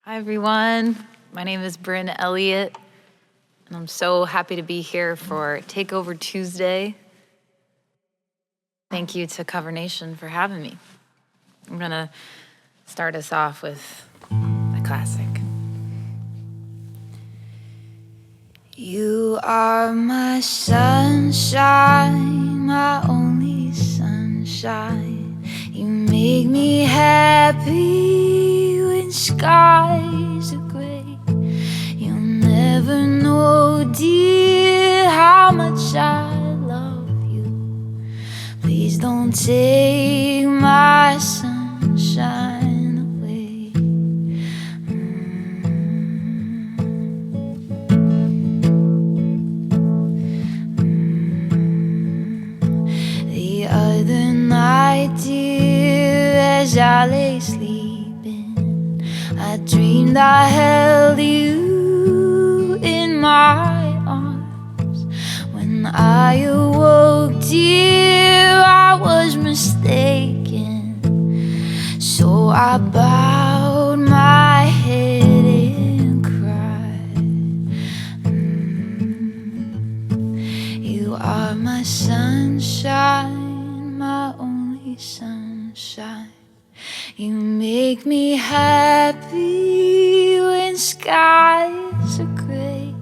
Hi, everyone. My name is Brynn Elliott, and I'm so happy to be here for Takeover Tuesday. Thank you to Cover Nation for having me. I'm going to start us off with a classic. You are my sunshine, my only sunshine. You make me happy when skies are gray. You'll never know, dear, how much I love you. Please don't take my sunshine away. The other night, dear, as I lay sleeping, I dreamed I held you in my arms. When I awoke, dear, I was mistaken. So I bowed my head and cried. You are my sunshine, my only sunshine. You make me happy when skies are gray.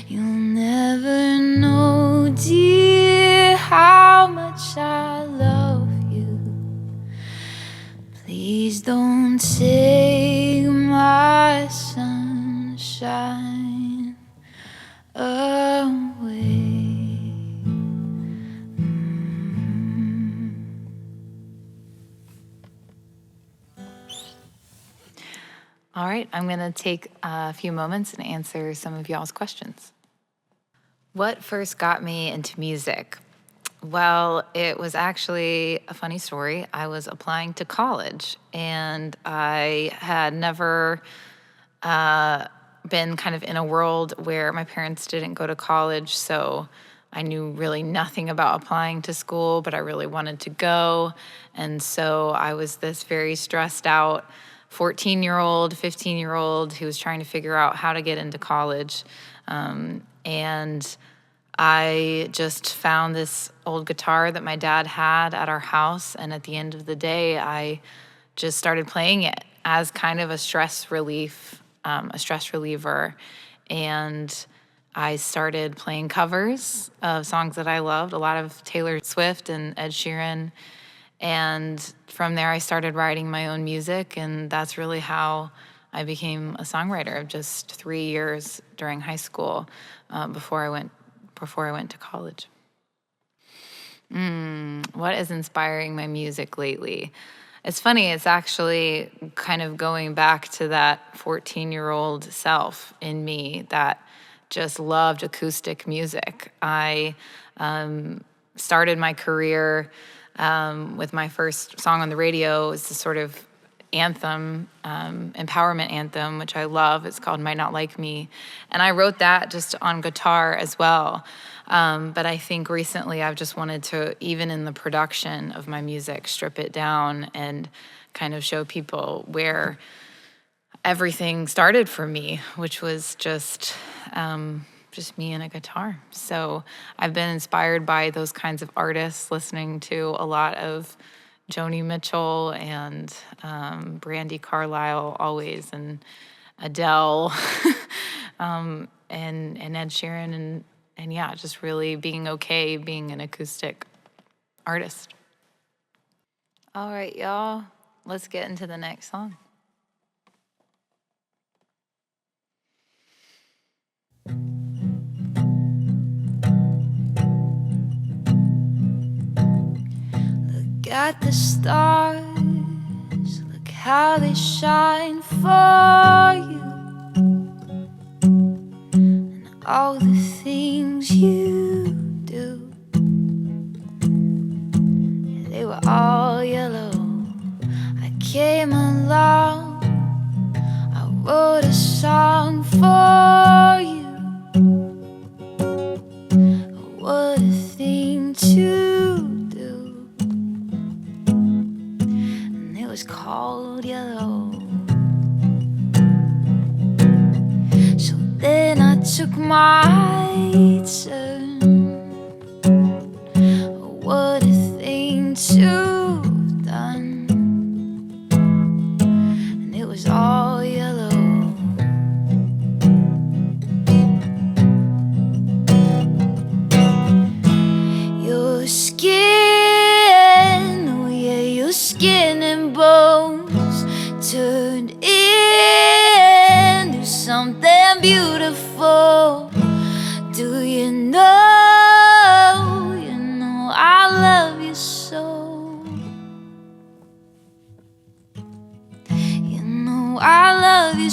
You'll never know, dear, how much I love you. Please don't take my sunshine away. All right, I'm going to take a few moments and answer some of y'all's questions. What first got me into music? Well, it was actually a funny story. I was applying to college, and I had never been kind of in a world where my parents didn't go to college, so I knew really nothing about applying to school, but I really wanted to go. And so I was this very stressed out 14-year-old, 15-year-old who was trying to figure out how to get into college. And I just found this old guitar that my dad had at our house, and at the end of the day, I just started playing it as kind of a stress relief, a stress reliever. And I started playing covers of songs that I loved, a lot of Taylor Swift and Ed Sheeran. And from there, I started writing my own music, and that's really how I became a songwriter of just 3 years during high school before I went to college. What is inspiring my music lately? It's funny, it's actually kind of going back to that 14-year-old self in me that just loved acoustic music. I started my career with my first song on the radio. It's a sort of anthem, empowerment anthem, which I love. It's called Might Not Like Me. And I wrote that just on guitar as well. But I think recently I've just wanted to, even in the production of my music, strip it down and kind of show people where everything started for me, which was just me and a guitar. So I've been inspired by those kinds of artists, listening to a lot of Joni Mitchell and Brandi Carlile always, and Adele, and Ed Sheeran, and yeah, just really being okay being an acoustic artist. All right, y'all, let's get into the next song. Look at the stars, look how they shine for you, and all the things you do. They were all yellow. I came along, I wrote a song for you. What a thing to do. And it was called Yellow.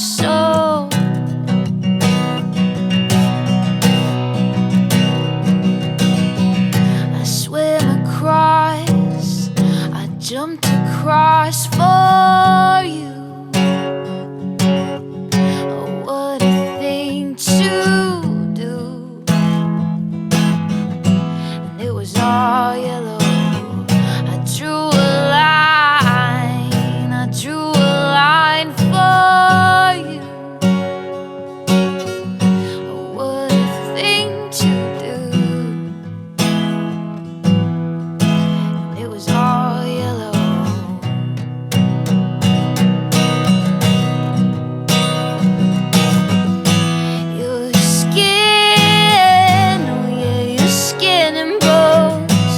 soul. I swim across, I jumped across for you. Oh, what a thing to do. And it was all yellow. I drew a line, I drew a line for you. Oh, what a thing to do. And it was all yellow. Your skin, oh yeah, your skin and bones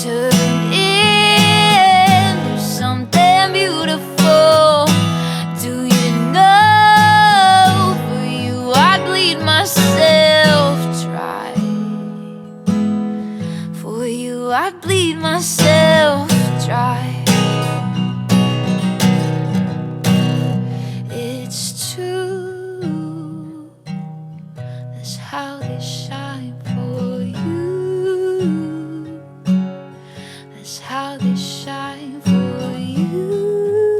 turned into something beautiful. Do you know, for you I'd bleed myself dry. For you I'd bleed myself dry. It's true, that's how they shine for you. That's how they shine for you.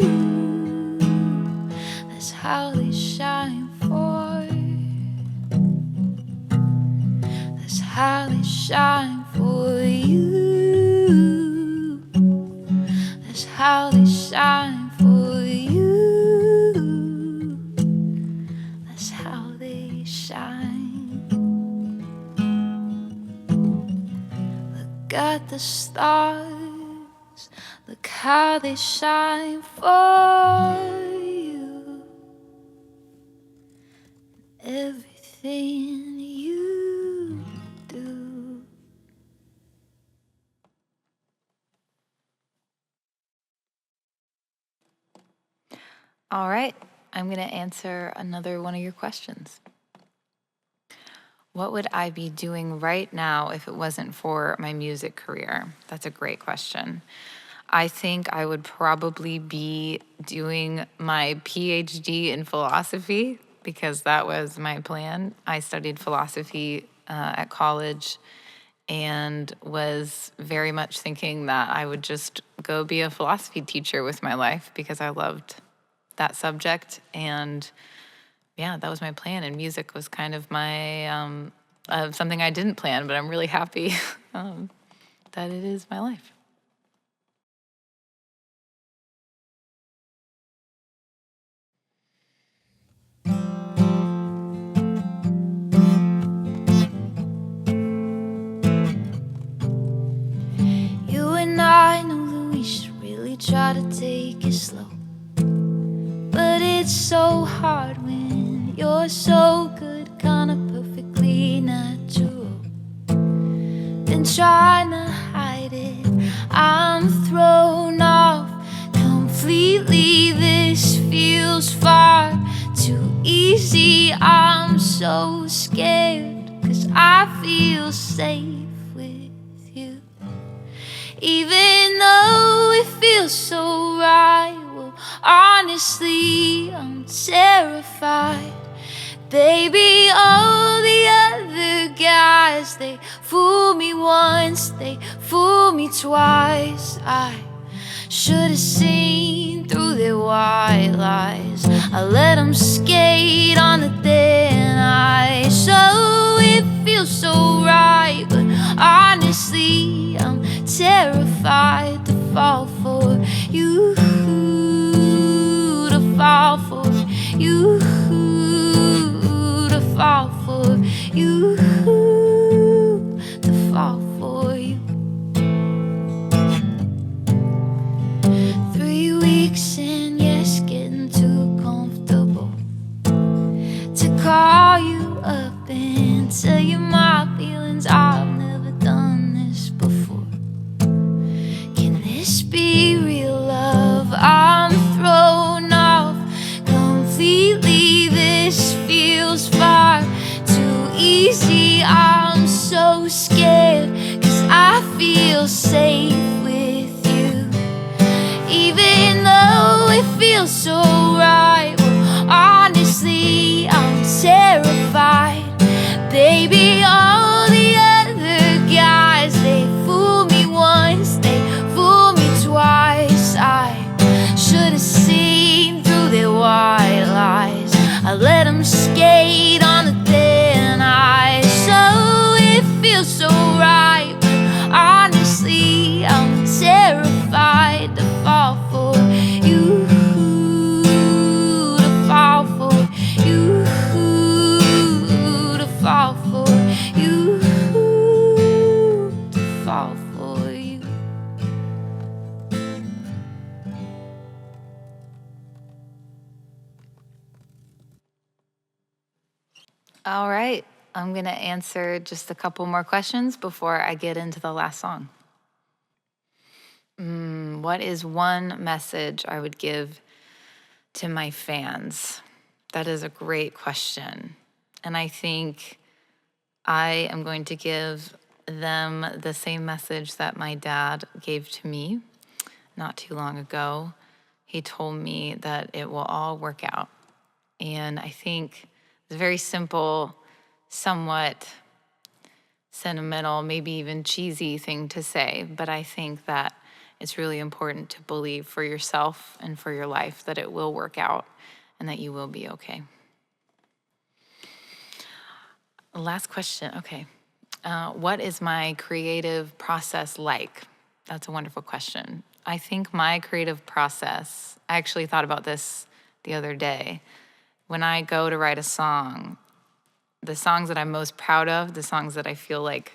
That's how they shine for you. That's how they shine for you. That's how they shine for you. That's how they shine. Look at the stars, look how they shine for you. Everything you do. All right, I'm going to answer another one of your questions. What would I be doing right now if it wasn't for my music career? That's a great question. I think I would probably be doing my PhD in philosophy because that was my plan. I studied philosophy at college and was very much thinking that I would just go be a philosophy teacher with my life because I loved that subject. And yeah, that was my plan. And music was kind of my something I didn't plan, but I'm really happy that it is my life. You and I know that we should really try to take it slow, but it's so hard when you're so good, kinda perfectly natural. Been trying to hide it, I'm thrown off completely. This feels far too easy. I'm so scared, 'cause I feel safe with you. Even though it feels so right, well, honestly, I'm terrified. Baby, all the other guys, they fool me once, they fool me twice. I should have seen through their white lies. I let them skate on the thin ice. So it feels so right, but honestly, I'm terrified to fall for you, to fall for you, to fall for you, to fall for you. 3 weeks and yes, getting too comfortable to call you up and tell you my feelings. I've never done this before. Can this be real love? I'm thrown off completely. This feels far too easy. I'm so scared, 'cause I feel safe with you. Even though it feels so right, well, honestly, terrified. Baby, all the other guys, they fool me once, they fool me twice. I should have seen through their white lies. I let them skate on the thin ice. So it feels so right, but honestly I'm terrified to fall for you, to fall for you, to fall for you, to fall for you. All right, I'm gonna answer just a couple more questions before I get into the last song. What is one message I would give to my fans? That is a great question. And I think I am going to give them the same message that my dad gave to me not too long ago. He told me that it will all work out. And I think it's a very simple, somewhat sentimental, maybe even cheesy thing to say, but I think that it's really important to believe for yourself and for your life that it will work out and that you will be okay. Last question, okay. What is my creative process like? That's a wonderful question. I think my creative process, I actually thought about this the other day. When I go to write a song, the songs that I'm most proud of, the songs that I feel like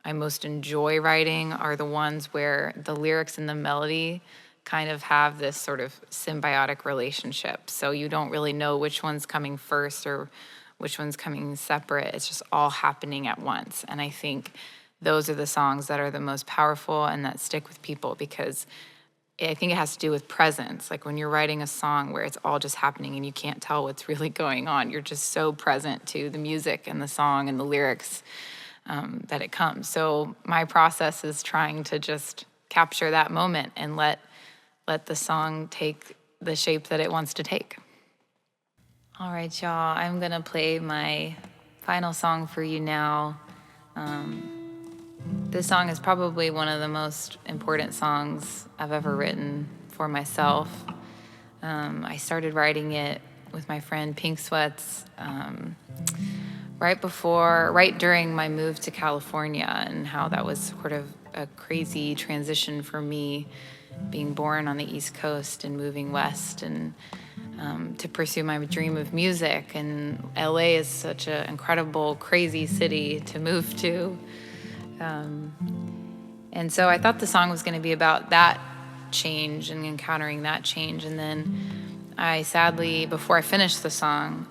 I most enjoy writing are the ones where the lyrics and the melody kind of have this sort of symbiotic relationship. So you don't really know which one's coming first or which one's coming separate. It's just all happening at once. And I think those are the songs that are the most powerful and that stick with people, because I think it has to do with presence. Like when you're writing a song where it's all just happening and you can't tell what's really going on, you're just so present to the music and the song and the lyrics that it comes. So my process is trying to just capture that moment and let the song take the shape that it wants to take. All right, y'all, I'm gonna play my final song for you now. This song is probably one of the most important songs I've ever written for myself. I started writing it with my friend Pink Sweats right during my move to California, and how that was sort of a crazy transition for me, being born on the East Coast and moving west and to pursue my dream of music. And LA is such an incredible, crazy city to move to. And so I thought the song was going to be about that change and encountering that change. And then I sadly, before I finished the song,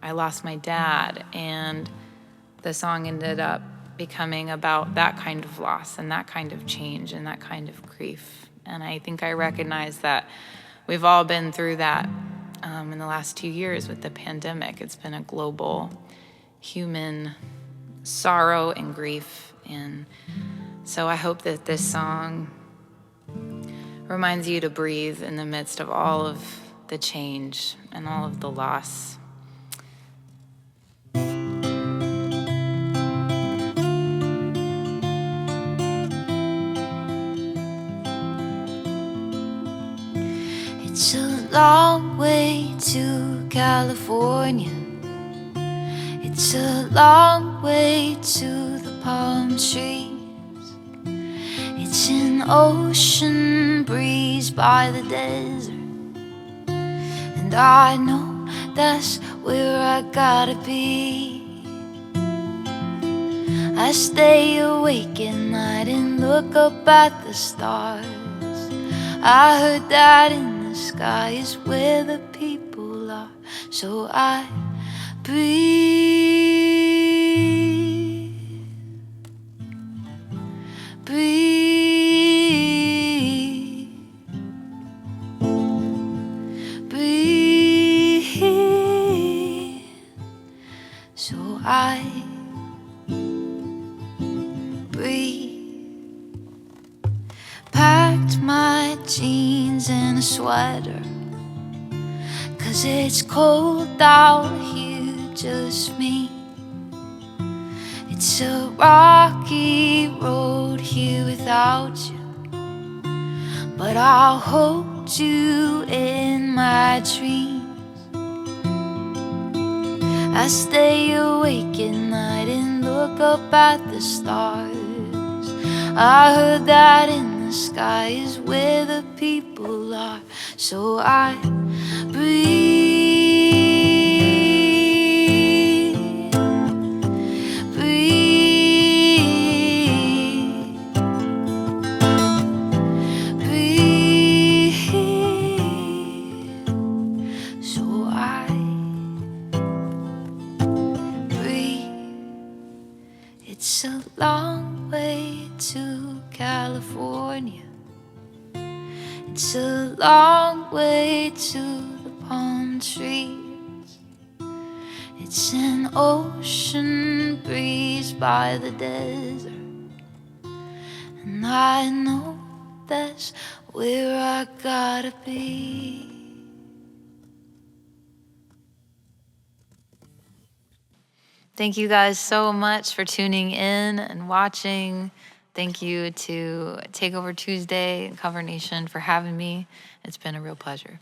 I lost my dad, and the song ended up becoming about that kind of loss and that kind of change and that kind of grief. And I think I recognize that we've all been through that in the last 2 years with the pandemic. It's been a global human sorrow and grief. And so I hope that this song reminds you to breathe in the midst of all of the change and all of the loss. It's a long way to California. It's a long way to the palm trees. It's an ocean breeze by the desert, and I know that's where I gotta be. I stay awake at night and look up at the stars. I heard that in the sky is where the people are. So I breathe, breathe, breathe. So I breathe. Packed my jeans and a sweater, 'cause it's cold out here just me. It's a rocky road here without you, but I'll hold you in my dreams. I stay awake at night and look up at the stars. I heard that in the sky is where the people are. So I breathe, breathe, breathe. So I breathe. It's a long way to California. It's a long way to the palm trees. It's an ocean breeze by the desert, and I know that's where I gotta be. Thank you guys so much for tuning in and watching. Thank you to Takeover Tuesday and Cover Nation for having me. It's been a real pleasure.